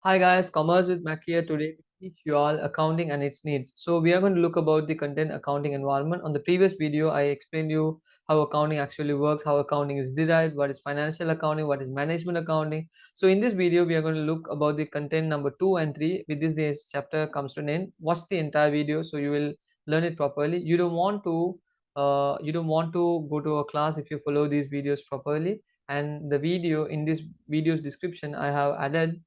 Hi guys, Commerce with MAK here today to teach you all accounting and its needs. So we are going to look about the content accounting environment. On the previous video, I explained you how accounting actually works, how accounting is derived, what is financial accounting, what is management accounting. So in this video, we are going to look about the content number 2 and 3. With this chapter comes to an end. Watch the entire video so you will learn it properly. You don't want to go to a class if you follow these videos properly. And the video in this video's description, I have added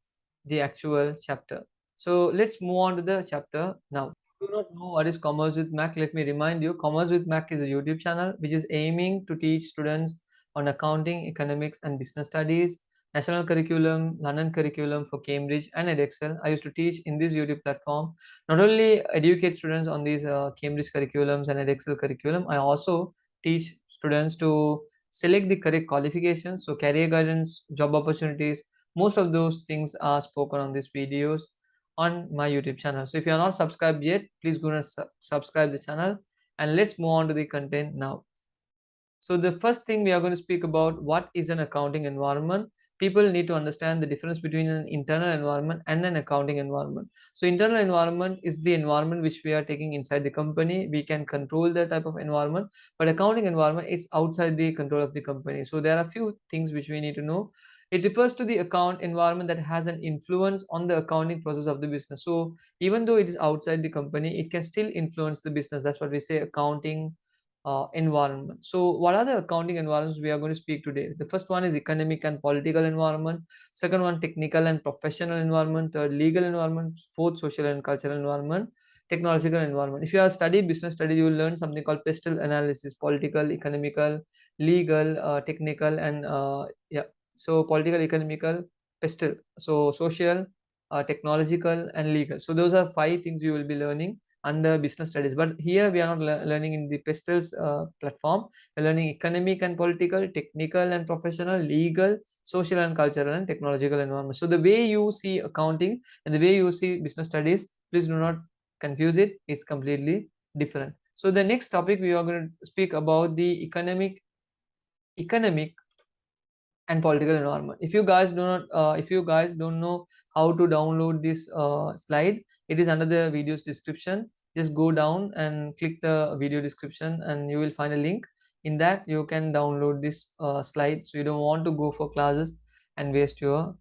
the actual chapter. So let's move on to the chapter now. If you do not know what is Commerce with MAK, let me remind you. Commerce with MAK is a YouTube channel which is aiming to teach students on accounting, economics, and business studies, national curriculum, London curriculum for Cambridge and edexcel. I used to teach in this YouTube platform. Not only educate students on these Cambridge curriculums and edexcel curriculum, I also teach students to select the correct qualifications, so career guidance, job opportunities. Most of those things are spoken on these videos on my YouTube channel. So if you are not subscribed yet, please go and subscribe the channel, and let's move on to the content now. So the first thing we are going to speak about, what is an accounting environment. People need to understand the difference between an internal environment and an accounting environment. So internal environment is the environment which we are taking inside the company. We can control that type of environment, but accounting environment is outside the control of the company. So there are a few things which we need to know. It refers to the account environment that has an influence on the accounting process of the business. So even though it is outside the company, it can still influence the business. That's what we say accounting environment. So what are the accounting environments we are going to speak today? The first one is economic and political environment, second one technical and professional environment, third legal environment, fourth social and cultural environment, technological environment. If you have studied business studies, you will learn something called pestle analysis: political, economical, legal, technical, and yeah. So political, economical, pestle. So social, technological, and legal. So those are five things you will be learning under business studies. But here we are not learning in the pestles platform. We're learning economic and political, technical and professional, legal, social and cultural, and technological environment. So the way you see accounting and the way you see business studies, please do not confuse it. It's completely different. So the next topic, we are going to speak about the economic and political environment. If you guys don't know how to download this slide, it is under the video's description. Just go down and click the video description and you will find a link. In that you can download this slide. So you don't want to go for classes and waste your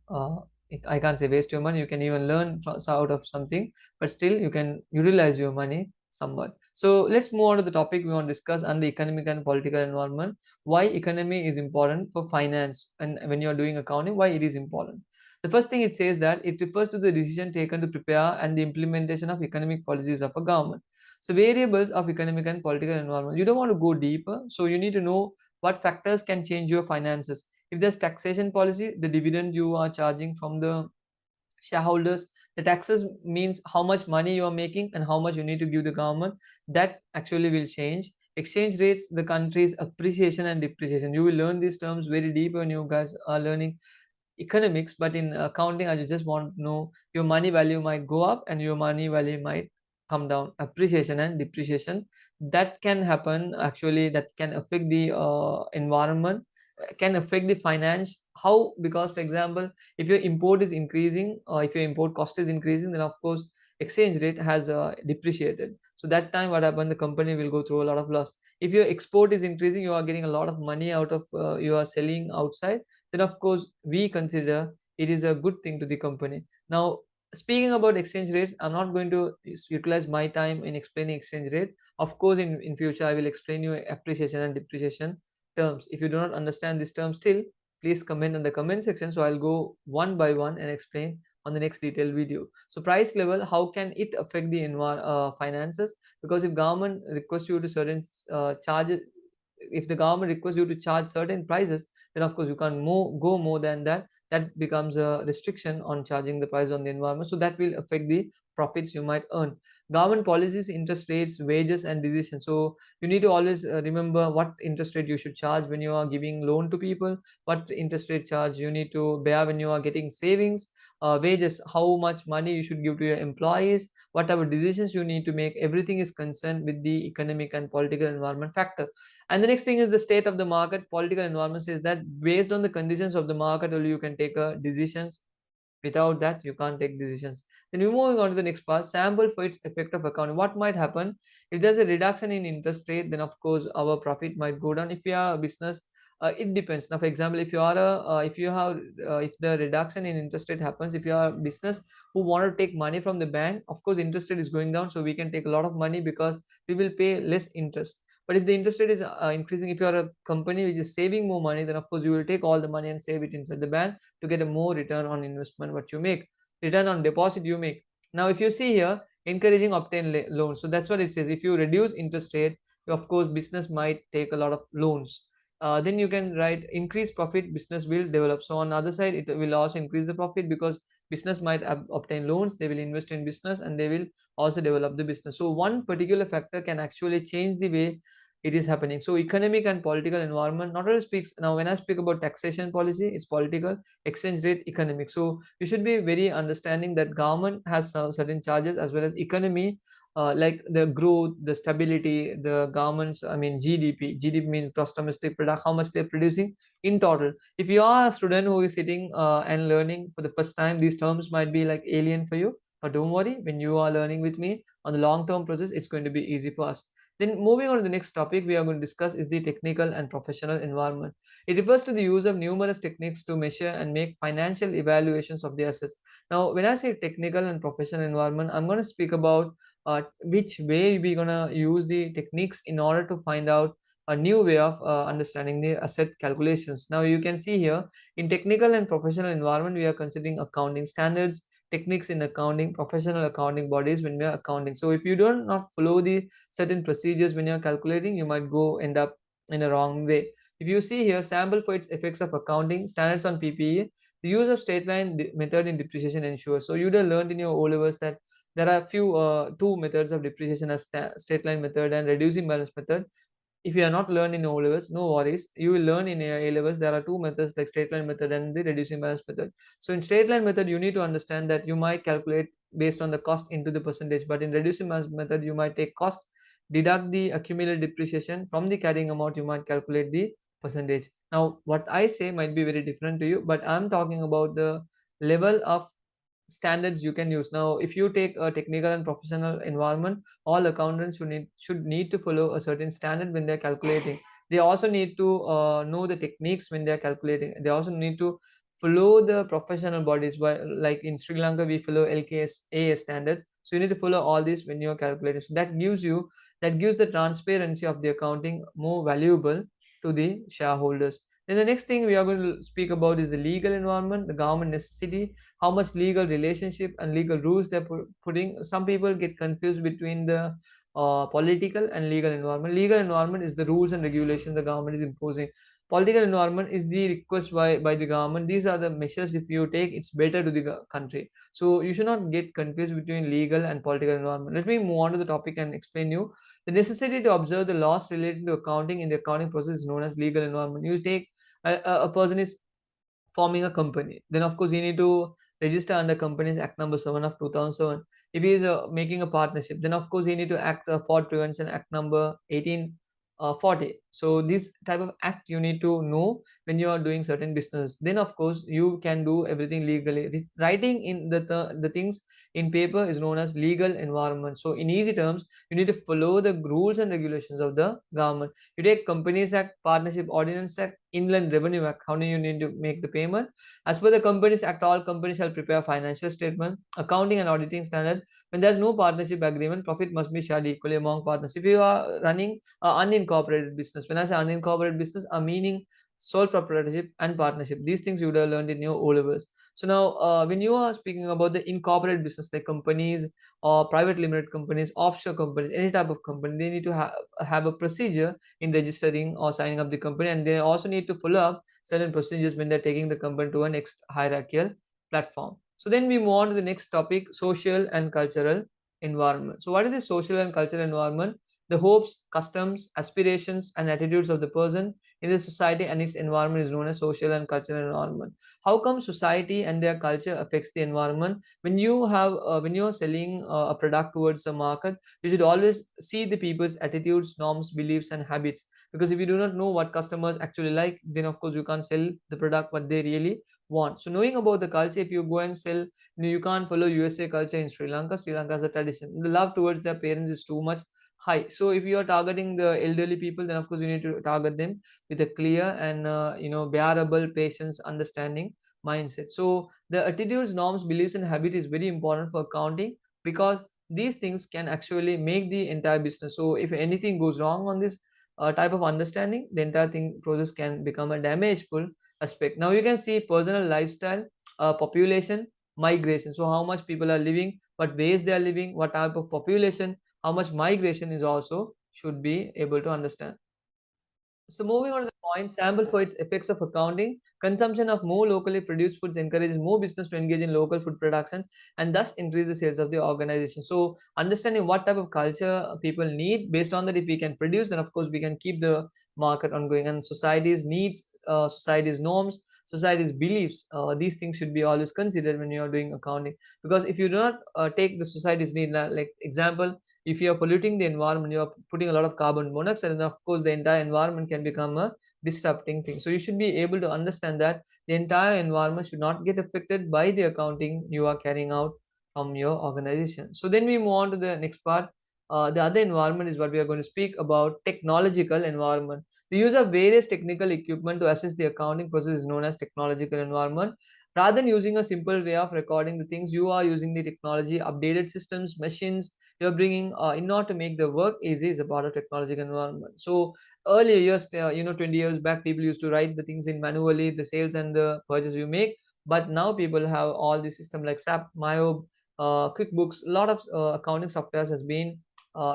I can't say waste your money. You can even learn out of something, but still you can utilize your money somewhat. So let's move on to the topic we want to discuss under economic and political environment. Why economy is important for finance, and when you're doing accounting, why it is important. The first thing it says that it refers to the decision taken to prepare and the implementation of economic policies of a government. So variables of economic and political environment, you don't want to go deeper, so you need to know what factors can change your finances. If there's taxation policy, the dividend you are charging from the shareholders, the taxes means how much money you are making and how much you need to give the government. That actually will change. Exchange rates, the country's appreciation and depreciation, you will learn these terms very deep when you guys are learning economics. But in accounting, I just want to know your money value might go up and your money value might come down. Appreciation and depreciation, that can happen actually, that can affect the environment, can affect the finance. How? Because for example, if your import is increasing or if your import cost is increasing, then of course exchange rate has depreciated. So that time what happened, the company will go through a lot of loss. If your export is increasing, you are getting a lot of money out of you are selling outside, then of course we consider it is a good thing to the company. Now, speaking about exchange rates, I'm not going to utilize my time in explaining exchange rate. Of course in future I will explain you appreciation and depreciation terms. If you do not understand this term still, please comment in the comment section, so I'll go one by one and explain on the next detailed video. So price level, how can it affect the finances? Because if government requests you to certain charges, if the government requests you to charge certain prices, then of course you can't go more than that. That becomes a restriction on charging the price on the environment, so that will affect the profits you might earn. Government policies, interest rates, wages and decisions. So you need to always remember what interest rate you should charge when you are giving loan to people, what interest rate charge you need to bear when you are getting savings. Wages, how much money you should give to your employees, whatever decisions you need to make, everything is concerned with the economic and political environment factor. And the next thing is the state of the market. Political environment says that based on the conditions of the market only you can take decisions. Without that, you can't take decisions. Then we're moving on to the next part, sample for its effect of accounting. What might happen if there's a reduction in interest rate? Then of course our profit might go down. If you are a business, it depends. Now for example, if you are a if you have if the reduction in interest rate happens, if you are a business who want to take money from the bank, of course interest rate is going down, so we can take a lot of money because we will pay less interest. But if the interest rate is increasing, if you are a company which is saving more money, then of course you will take all the money and save it inside the bank to get a more return on investment what you make, return on deposit you make. Now if you see here, encouraging obtain loans, so that's what it says. If you reduce interest rate, of course business might take a lot of loans. Then you can write increase profit, business will develop. So on the other side, it will also increase the profit because business might obtain loans, they will invest in business, and they will also develop the business. So one particular factor can actually change the way it is happening. So economic and political environment not only speaks. Now when I speak about taxation policy, it's political, exchange rate, economic. So you should be very understanding that government has certain charges, as well as economy, like the growth, the stability, the government's, I mean GDP means gross domestic product, how much they're producing in total. If you are a student who is sitting and learning for the first time, these terms might be like alien for you, but don't worry, when you are learning with me on the long term process, it's going to be easy for us. Then moving on to the next topic we are going to discuss is the technical and professional environment. It refers to the use of numerous techniques to measure and make financial evaluations of the assets. Now, when I say technical and professional environment, I'm going to speak about which way we're going to use the techniques in order to find out a new way of understanding the asset calculations. Now, you can see here in technical and professional environment, we are considering accounting standards, techniques in accounting, professional accounting bodies when we are accounting. So, if you do not follow the certain procedures when you're calculating, you might go end up in a wrong way. If you see here, sample for its effects of accounting standards on PPE, the use of straight line method in depreciation ensures. So you would have learned in your O levels that there are few two methods of depreciation as straight line method and reducing balance method. If you are not learned in O levels, no worries, you will learn in A levels. There are two methods like straight line method and the reducing balance method. So in straight line method, you need to understand that you might calculate based on the cost into the percentage, but in reducing balance method, you might take cost, deduct the accumulated depreciation from the carrying amount, you might calculate the percentage. Now what I say might be very different to you, but I'm talking about the level of standards you can use. Now if you take a technical and professional environment, all accountants should need to follow a certain standard when they're calculating. They also need to know the techniques when they're calculating. They also need to follow the professional bodies, like in Sri Lanka we follow LKS standards. So you need to follow all this when you're calculating. So that gives the transparency of the accounting more valuable to the shareholders. Then the next thing we are going to speak about is the legal environment, the government necessity, how much legal relationship and legal rules they're putting. Some people get confused between the political and legal environment. Legal environment is the rules and regulations the government is imposing. Political environment is the request by the government. These are the measures if you take, it's better to the country. So you should not get confused between legal and political environment. Let me move on to the topic and explain you. The necessity to observe the laws related to accounting in the accounting process is known as legal environment. You take a person is forming a company, then of course you need to register under Companies Act number 7 of 2007. If he is making a partnership, then of course he need to act Fraud Prevention Act number 1840. So this type of act you need to know when you are doing certain business. Then of course you can do everything legally. Writing in the things in paper is known as legal environment. So in easy terms, you need to follow the rules and regulations of the government. You take Companies Act, Partnership Ordinance Act, Inland Revenue Act. How do you need to make the payment? As per the Companies Act, all companies shall prepare financial statement, accounting and auditing standard. When there's no partnership agreement, profit must be shared equally among partners. If you are running an unincorporated business, when I say unincorporated business, I'm meaning sole proprietorship and partnership. These things you would have learned in your O levels. So now, when you are speaking about the incorporated business, like companies or private limited companies, offshore companies, any type of company, they need to have a procedure in registering or signing up the company, and they also need to follow up certain procedures when they're taking the company to a next hierarchical platform. So then we move on to the next topic, social and cultural environment. So what is the social and cultural environment? The hopes, customs, aspirations, and attitudes of the person in the society and its environment is known as social and cultural environment. How come society and their culture affects the environment? When you are selling a product towards a market, you should always see the people's attitudes, norms, beliefs, and habits. Because if you do not know what customers actually like, then of course you can't sell the product what they really want. So knowing about the culture, if you go and sell, you can't follow USA culture in Sri Lanka. Sri Lanka has a tradition. The love towards their parents is too much high. So if you are targeting the elderly people, then of course you need to target them with a clear and bearable patience, understanding mindset. So the attitudes, norms, beliefs, and habit is very important for accounting, because these things can actually make the entire business. So if anything goes wrong on this type of understanding, the entire thing process can become a damageful aspect. Now you can see personal lifestyle, population, migration. So how much people are living, what ways they are living, what type of population, how much migration is also should be able to understand. So moving on to the point, sample for its effects of accounting. Consumption of more locally produced foods encourages more business to engage in local food production and thus increase the sales of the organization. So understanding what type of culture people need, based on that, if we can produce, then of course we can keep the market ongoing. And society's needs, society's norms, society's beliefs, these things should be always considered when you are doing accounting. Because if you do not take the society's need, like example, if you are polluting the environment, you are putting a lot of carbon monoxide, and of course the entire environment can become a disrupting thing. So you should be able to understand that the entire environment should not get affected by the accounting you are carrying out from your organization. So then we move on to the next part. The other environment is what we are going to speak about: technological environment. The use of various technical equipment to assist the accounting process is known as technological environment. Rather than using a simple way of recording the things, you are using the technology, updated systems, machines you're bringing in order to make the work easy is a part of technological environment. So earlier years, 20 years back, people used to write the things in manually, the sales and the purchase you make. But now people have all the system like SAP, Myob, QuickBooks. A lot of accounting softwares has been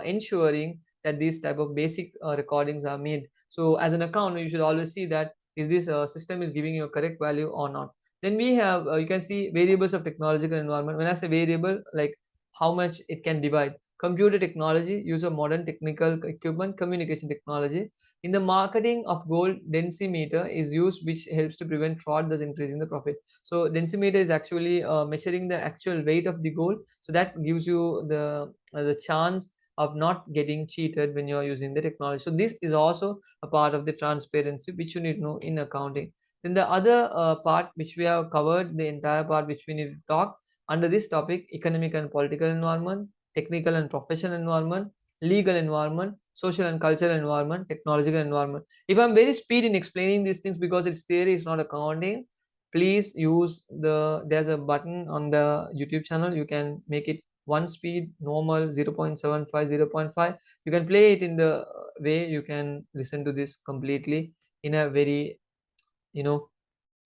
ensuring that these type of basic recordings are made. So as an accountant, you should always see that is this system is giving you a correct value or not. Then we have, you can see variables of technological environment. When I say variable, like how much it can divide: computer technology, use of modern technical equipment, communication technology. In the marketing of gold, densimeter is used, which helps to prevent fraud, thus increasing the profit. So densimeter is actually measuring the actual weight of the gold, so that gives you the chance of not getting cheated when you are using the technology. So this is also a part of the transparency which you need to know in accounting. Then the other part which we have covered, the entire part which we need to talk under this topic: economic and political environment, technical and professional environment, legal environment, social and cultural environment, technological environment. If I'm very speed in explaining these things because it's theory, it's not accounting, please use there's a button on the YouTube channel. You can make it one speed, normal, 0.75, 0.5. You can play it in the way you can listen to this completely in a very, you know,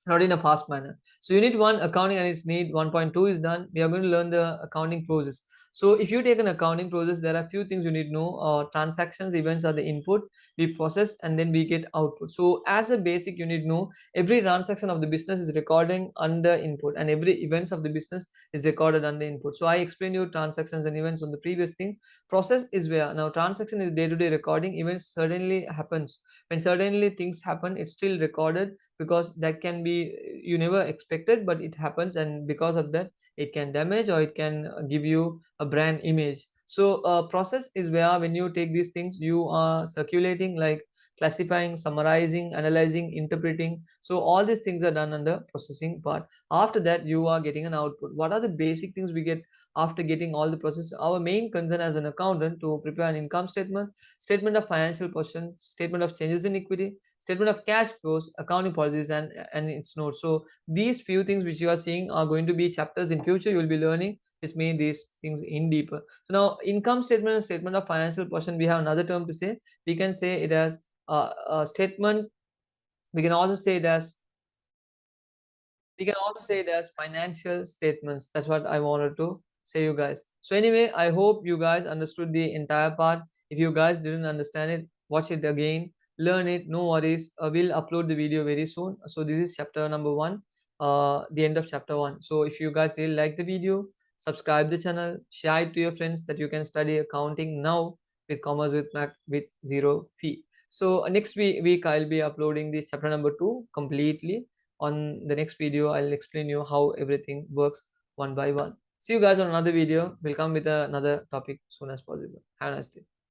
not in a fast manner. So unit 1 accounting and its need 1.2 is done. We are going to learn the accounting process. So if you take an accounting process, there are few things you need to know. Transactions, events are the input, we process, and then we get output. So as a basic, you need to know every transaction of the business is recording under input, and every events of the business is recorded under input. So I explained you transactions and events on the previous thing. Process is where now transaction is day-to-day recording. Events certainly happens when certainly things happen, it's still recorded, because that can be you never expected, but it happens, and because of that it can damage or it can give you a brand image. So process is where when you take these things, you are circulating, like classifying, summarizing, analyzing, interpreting. So all these things are done under processing part. After that you are getting an output. What are the basic things we get after getting all the process? Our main concern as an accountant to prepare an income statement, statement of financial position, statement of changes in equity, statement of cash flows, accounting policies, and its notes. So these few things which you are seeing are going to be chapters in future you will be learning, which mean these things in deeper. So now income statement and statement of financial position, we have another term to say. We can say it as a statement. We can also say it as financial statements. That's what I wanted to say you guys. So anyway, I hope you guys understood the entire part. If you guys didn't understand it, watch it again, learn it, no worries. We'll upload the video very soon. So this is chapter number 1, the end of chapter 1. So if you guys really like the video, subscribe the channel, share it to your friends, that you can study accounting now with Commerce with MAK with zero fee. So next week I'll be uploading this chapter number 2 completely. On the next video I'll explain you how everything works one by one. See you guys on another video. We'll come with another topic soon as possible. Have a nice day.